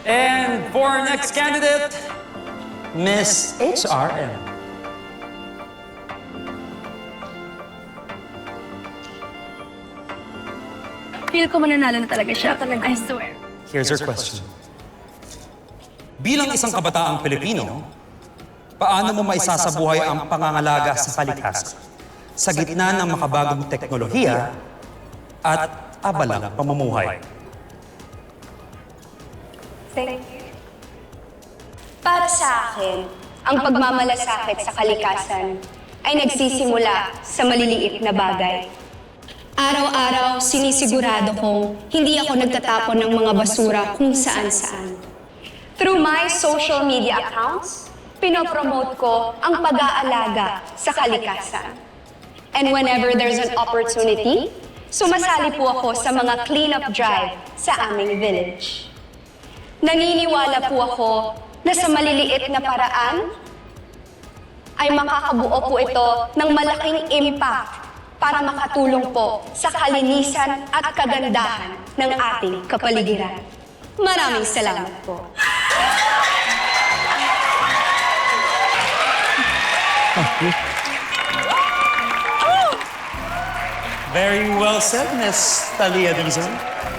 And for our next candidate, Miss HRM. Feel ko mananalo na talaga siya. I swear. Here's her question. Bilang isang kabataang Pilipino, paano mo maisasabuhay ang pangangalaga sa kalikasan sa gitna ng makabagong teknolohiya at abalang pamumuhay? Thank you. Para sa akin, ang pagmamalasakit sa kalikasan ay nagsisimula sa maliliit na bagay. Araw-araw, sinisigurado kong hindi ako nagtatapon ng mga basura kung saan-saan. Through my social media accounts, pinopromote ko ang pag-aalaga sa kalikasan. And whenever there's an opportunity, sumasali po ako sa mga cleanup drive sa aming village. Naniniwala po ako na sa maliliit na paraan ay makakabuo po ito ng malaking impact para makatulong po sa kalinisan at kagandahan ng ating kapaligiran. Maraming salamat po. Very well said, Miss Talia Dizon.